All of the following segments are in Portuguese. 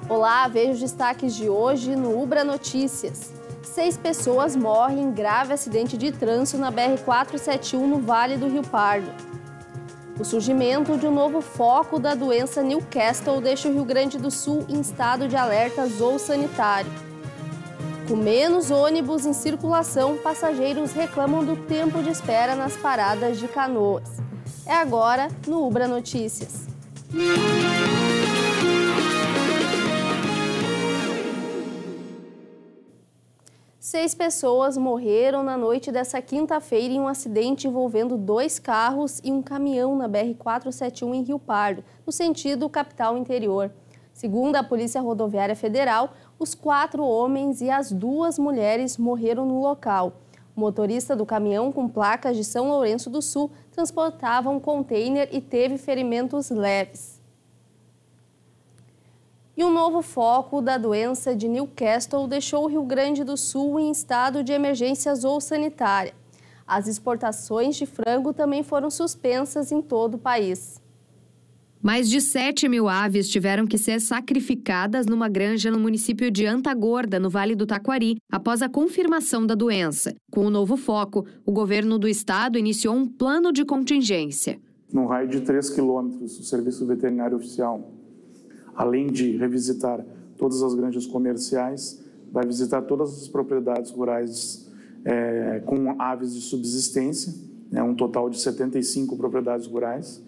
Olá, veja os destaques de hoje no Ubra Notícias. 6 pessoas morrem em grave acidente de trânsito na BR-471 no Vale do Rio Pardo. O surgimento de um novo foco da doença Newcastle deixa o Rio Grande do Sul em estado de alerta zoossanitário. Com menos ônibus em circulação, passageiros reclamam do tempo de espera nas paradas de Canoas. É agora no Ubra Notícias. 6 pessoas morreram na noite dessa quinta-feira em um acidente envolvendo 2 carros e um caminhão na BR-471 em Rio Pardo, no sentido capital interior. Segundo a Polícia Rodoviária Federal, os 4 homens e as 2 mulheres morreram no local. O motorista do caminhão, com placas de São Lourenço do Sul, transportava um container e teve ferimentos leves. E um novo foco da doença de Newcastle deixou o Rio Grande do Sul em estado de emergência zoossanitária. As exportações de frango também foram suspensas em todo o país. Mais de 7.000 aves tiveram que ser sacrificadas numa granja no município de Antagorda, no Vale do Taquari, após a confirmação da doença. Com o novo foco, o governo do estado iniciou um plano de contingência. No raio de 3 quilômetros, o Serviço Veterinário Oficial, além de revisitar todas as granjas comerciais, vai visitar todas as propriedades rurais com aves de subsistência, um total de 75 propriedades rurais,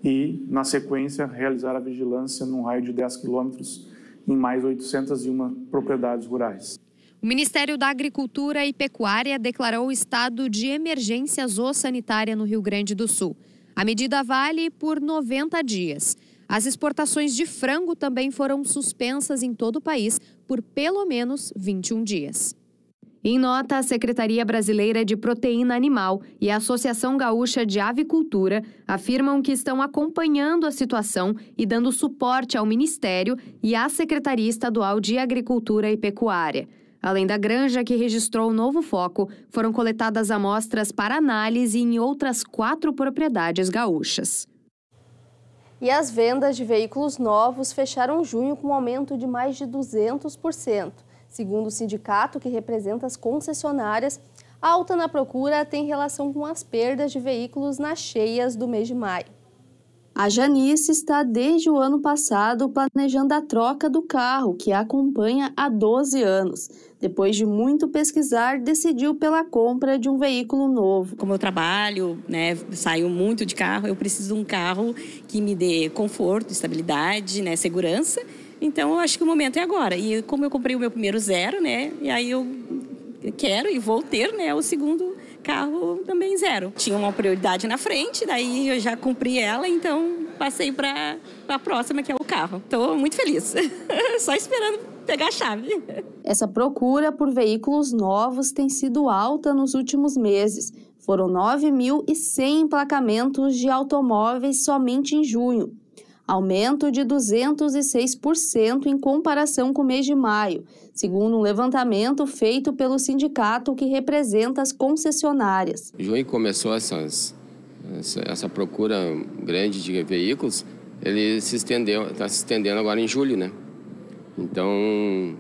e, na sequência, realizar a vigilância num raio de 10 quilômetros em mais 801 propriedades rurais. O Ministério da Agricultura e Pecuária declarou o estado de emergência zoossanitária no Rio Grande do Sul. A medida vale por 90 dias. As exportações de frango também foram suspensas em todo o país por pelo menos 21 dias. Em nota, a Secretaria Brasileira de Proteína Animal e a Associação Gaúcha de Avicultura afirmam que estão acompanhando a situação e dando suporte ao Ministério e à Secretaria Estadual de Agricultura e Pecuária. Além da granja que registrou o novo foco, foram coletadas amostras para análise em outras 4 propriedades gaúchas. E as vendas de veículos novos fecharam junho com um aumento de mais de 200%. Segundo o sindicato que representa as concessionárias, a alta na procura tem relação com as perdas de veículos nas cheias do mês de maio. A Janice está desde o ano passado planejando a troca do carro, que a acompanha há 12 anos. Depois de muito pesquisar, decidiu pela compra de um veículo novo. Como eu trabalho, saio muito de carro, eu preciso de um carro que me dê conforto, estabilidade, segurança. Então, eu acho que o momento é agora. E como eu comprei o meu primeiro zero, e aí eu quero e vou ter, o segundo carro também zero. Tinha uma prioridade na frente, daí eu já cumpri ela, então passei para a próxima, que é o carro. Estou muito feliz, só esperando pegar a chave. Essa procura por veículos novos tem sido alta nos últimos meses. Foram 9.100 emplacamentos de automóveis somente em junho. Aumento de 206% em comparação com o mês de maio, segundo um levantamento feito pelo sindicato que representa as concessionárias. Em junho começou essa procura grande de veículos, ele está se estendendo agora em julho, Então,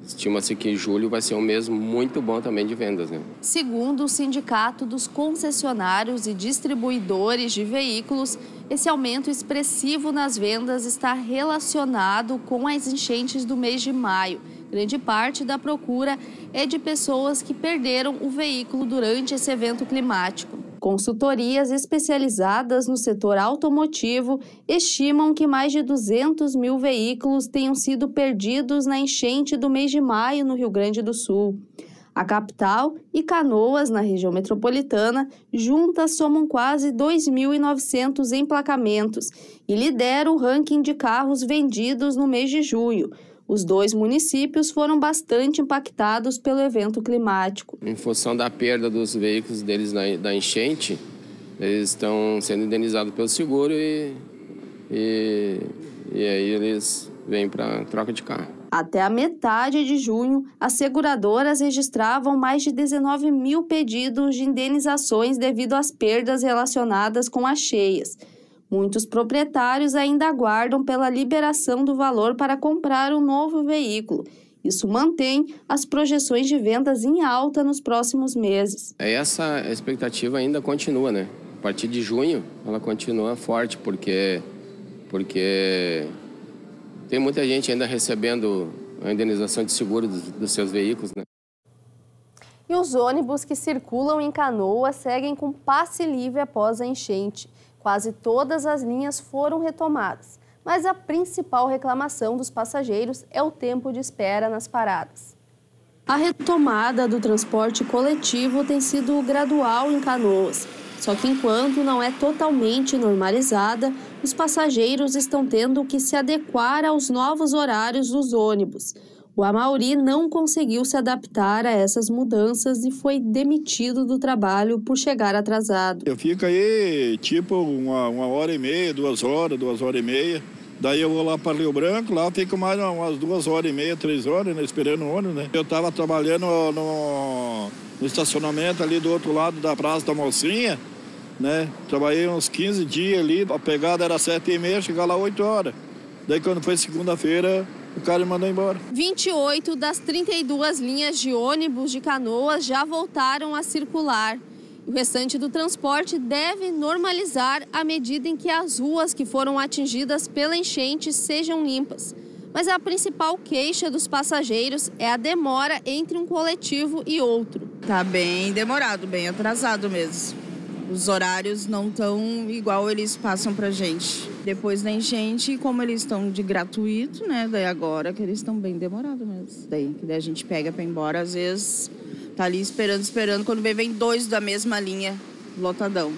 estima-se que julho vai ser um mês muito bom também de vendas, Segundo o Sindicato dos Concessionários e Distribuidores de Veículos, esse aumento expressivo nas vendas está relacionado com as enchentes do mês de maio. Grande parte da procura é de pessoas que perderam o veículo durante esse evento climático. Consultorias especializadas no setor automotivo estimam que mais de 200 mil veículos tenham sido perdidos na enchente do mês de maio no Rio Grande do Sul. A capital e Canoas, na região metropolitana, juntas somam quase 2.900 emplacamentos e lideram o ranking de carros vendidos no mês de junho. Os 2 municípios foram bastante impactados pelo evento climático. Em função da perda dos veículos deles da enchente, eles estão sendo indenizados pelo seguro e aí eles vêm para troca de carro. Até a metade de junho, as seguradoras registravam mais de 19 mil pedidos de indenizações devido às perdas relacionadas com as cheias. Muitos proprietários ainda aguardam pela liberação do valor para comprar um novo veículo. Isso mantém as projeções de vendas em alta nos próximos meses. Essa expectativa ainda continua, né? A partir de junho, ela continua forte, porque tem muita gente ainda recebendo a indenização de seguro dos seus veículos, né? E os ônibus que circulam em Canoas seguem com passe livre após a enchente. Quase todas as linhas foram retomadas, mas a principal reclamação dos passageiros é o tempo de espera nas paradas. A retomada do transporte coletivo tem sido gradual em Canoas, só que enquanto não é totalmente normalizada, os passageiros estão tendo que se adequar aos novos horários dos ônibus. O Amauri não conseguiu se adaptar a essas mudanças e foi demitido do trabalho por chegar atrasado. Eu fico aí tipo uma hora e meia, 2 horas e meia. Daí eu vou lá para Rio Branco, lá eu fico mais umas 2 horas e meia, 3 horas, né, esperando o ônibus, né? Eu estava trabalhando no estacionamento ali do outro lado da Praça da Mocinha, né? Trabalhei uns 15 dias ali, a pegada era 7h30, chegar lá 8 horas. Daí quando foi segunda-feira, o cara me mandou embora. 28 das 32 linhas de ônibus de Canoas já voltaram a circular. O restante do transporte deve normalizar à medida em que as ruas que foram atingidas pela enchente sejam limpas. Mas a principal queixa dos passageiros é a demora entre um coletivo e outro. Tá bem demorado, bem atrasado mesmo. Os horários não estão igual eles passam pra gente. Depois da enchente, como eles estão de gratuito, né? Daí agora que eles estão bem demorados mesmo. Daí a gente pega pra ir embora, às vezes tá ali esperando. Quando vem 2 da mesma linha, lotadão.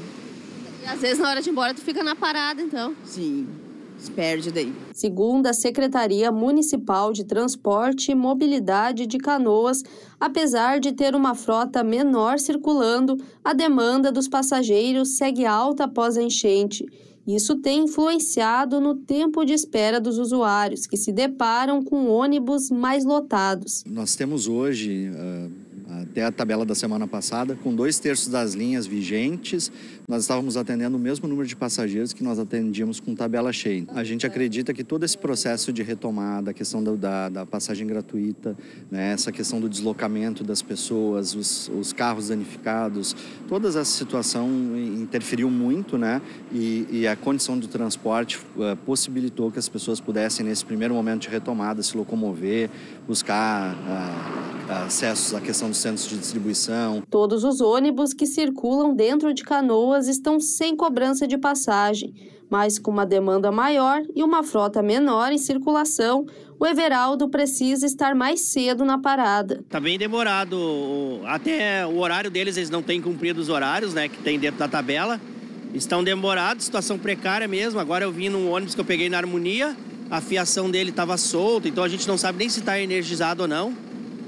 E às vezes na hora de ir embora tu fica na parada, então? Sim, se perde daí. Segundo a Secretaria Municipal de Transporte e Mobilidade de Canoas, apesar de ter uma frota menor circulando, a demanda dos passageiros segue alta após a enchente. Isso tem influenciado no tempo de espera dos usuários, que se deparam com ônibus mais lotados. Nós temos hoje, até a tabela da semana passada, com 2/3 das linhas vigentes, nós estávamos atendendo o mesmo número de passageiros que nós atendíamos com tabela cheia. A gente acredita que todo esse processo de retomada, a questão da passagem gratuita, né, essa questão do deslocamento das pessoas, os carros danificados, toda essa situação interferiu muito, né, e a condição do transporte possibilitou que as pessoas pudessem, nesse primeiro momento de retomada, se locomover, buscar acessos à questão dos centros de distribuição. Todos os ônibus que circulam dentro de Canoas estão sem cobrança de passagem, mas com uma demanda maior e uma frota menor em circulação, o Everaldo precisa estar mais cedo na parada. Tá bem demorado, até o horário deles, eles não têm cumprido os horários, né, que tem dentro da tabela. Estão demorados, situação precária mesmo. Agora eu vim num ônibus que eu peguei na Harmonia, a fiação dele estava solta, então a gente não sabe nem se está energizado ou não.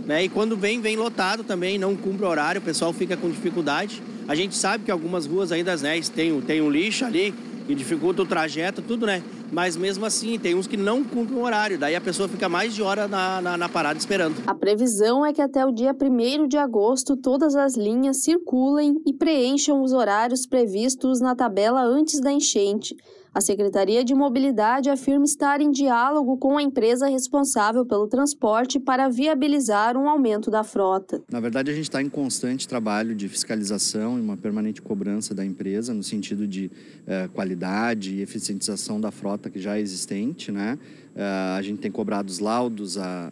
Né? E quando vem lotado também, não cumpre o horário, o pessoal fica com dificuldade. A gente sabe que algumas ruas ainda, né, tem um lixo ali, que dificulta o trajeto, tudo, né? Mas mesmo assim, tem uns que não cumprem o horário, daí a pessoa fica mais de hora na parada esperando. A previsão é que até o dia 1º de agosto todas as linhas circulem e preencham os horários previstos na tabela antes da enchente. A Secretaria de Mobilidade afirma estar em diálogo com a empresa responsável pelo transporte para viabilizar um aumento da frota. Na verdade, a gente está em constante trabalho de fiscalização e uma permanente cobrança da empresa no sentido de qualidade e eficientização da frota que já é existente, né? A gente tem cobrado os laudos, a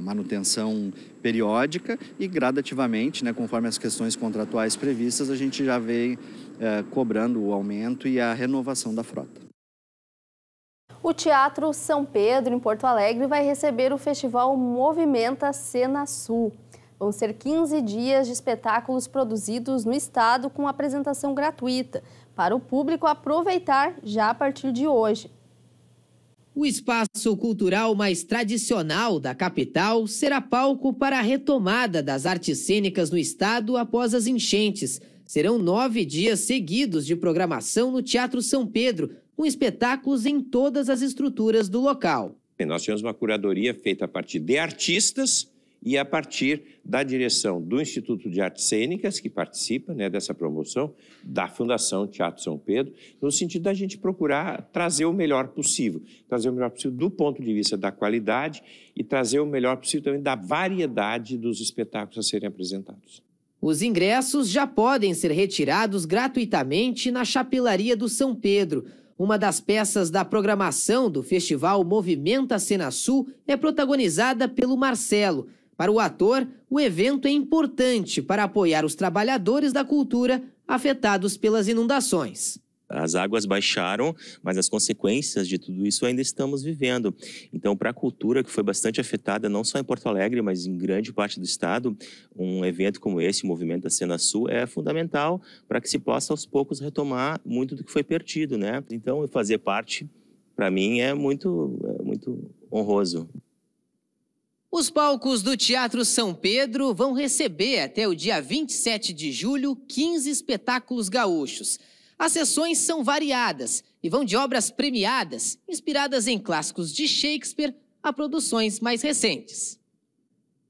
manutenção periódica e gradativamente, né, conforme as questões contratuais previstas, a gente já vem cobrando o aumento e a renovação da frota. O Teatro São Pedro, em Porto Alegre, vai receber o festival Movimenta Cena Sul. Vão ser 15 dias de espetáculos produzidos no estado com apresentação gratuita, para o público aproveitar já a partir de hoje. O espaço cultural mais tradicional da capital será palco para a retomada das artes cênicas no estado após as enchentes. Serão 9 dias seguidos de programação no Teatro São Pedro, com espetáculos em todas as estruturas do local. Nós tivemos uma curadoria feita a partir de artistas e a partir da direção do Instituto de Artes Cênicas, que participa, né, dessa promoção, da Fundação Teatro São Pedro, no sentido da gente procurar trazer o melhor possível do ponto de vista da qualidade e trazer o melhor possível também da variedade dos espetáculos a serem apresentados. Os ingressos já podem ser retirados gratuitamente na Chapelaria do São Pedro. Uma das peças da programação do festival Movimenta Cena Sul é protagonizada pelo Marcelo. Para o ator, o evento é importante para apoiar os trabalhadores da cultura afetados pelas inundações. As águas baixaram, mas as consequências de tudo isso ainda estamos vivendo. Então, para a cultura, que foi bastante afetada, não só em Porto Alegre, mas em grande parte do estado, um evento como esse, o Movimento da Cena Sul, é fundamental para que se possa, aos poucos, retomar muito do que foi perdido, né? Então, fazer parte, para mim, é muito honroso. Os palcos do Teatro São Pedro vão receber, até o dia 27 de julho, 15 espetáculos gaúchos. As sessões são variadas e vão de obras premiadas, inspiradas em clássicos de Shakespeare, a produções mais recentes.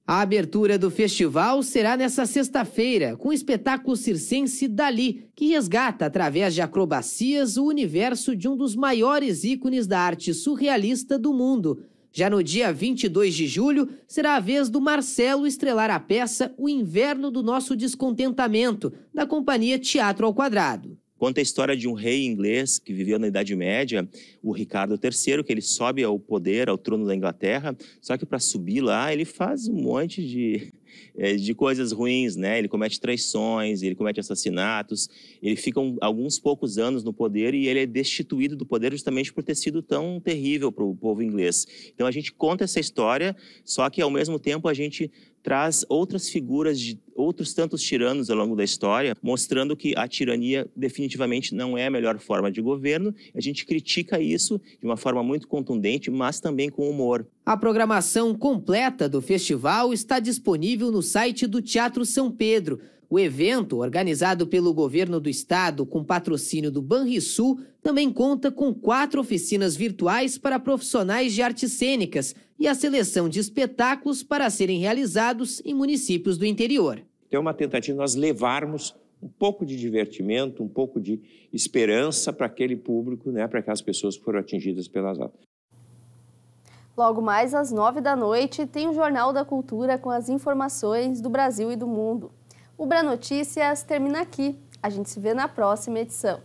A abertura do festival será nesta sexta-feira, com o espetáculo circense Dali, que resgata, através de acrobacias, o universo de um dos maiores ícones da arte surrealista do mundo. Já no dia 22 de julho, será a vez do Marcelo estrelar a peça O Inverno do Nosso Descontentamento, da companhia Teatro ao Quadrado. Conta a história de um rei inglês que viveu na Idade Média, o Ricardo III, que ele sobe ao poder, ao trono da Inglaterra, só que para subir lá ele faz um monte de coisas ruins, né? Ele comete traições, ele comete assassinatos, ele fica alguns poucos anos no poder e ele é destituído do poder justamente por ter sido tão terrível para o povo inglês. Então a gente conta essa história, só que ao mesmo tempo a gente traz outras figuras de outros tantos tiranos ao longo da história, mostrando que a tirania definitivamente não é a melhor forma de governo. A gente critica isso de uma forma muito contundente, mas também com humor. A programação completa do festival está disponível no site do Teatro São Pedro. O evento, organizado pelo governo do estado com patrocínio do Banrisul, também conta com 4 oficinas virtuais para profissionais de artes cênicas e a seleção de espetáculos para serem realizados em municípios do interior. É uma tentativa de nós levarmos um pouco de divertimento, um pouco de esperança para aquele público, né, para aquelas pessoas que foram atingidas pelas aulas. Logo mais às 9 da noite tem o Jornal da Cultura com as informações do Brasil e do mundo. O Bra Notícias termina aqui. A gente se vê na próxima edição.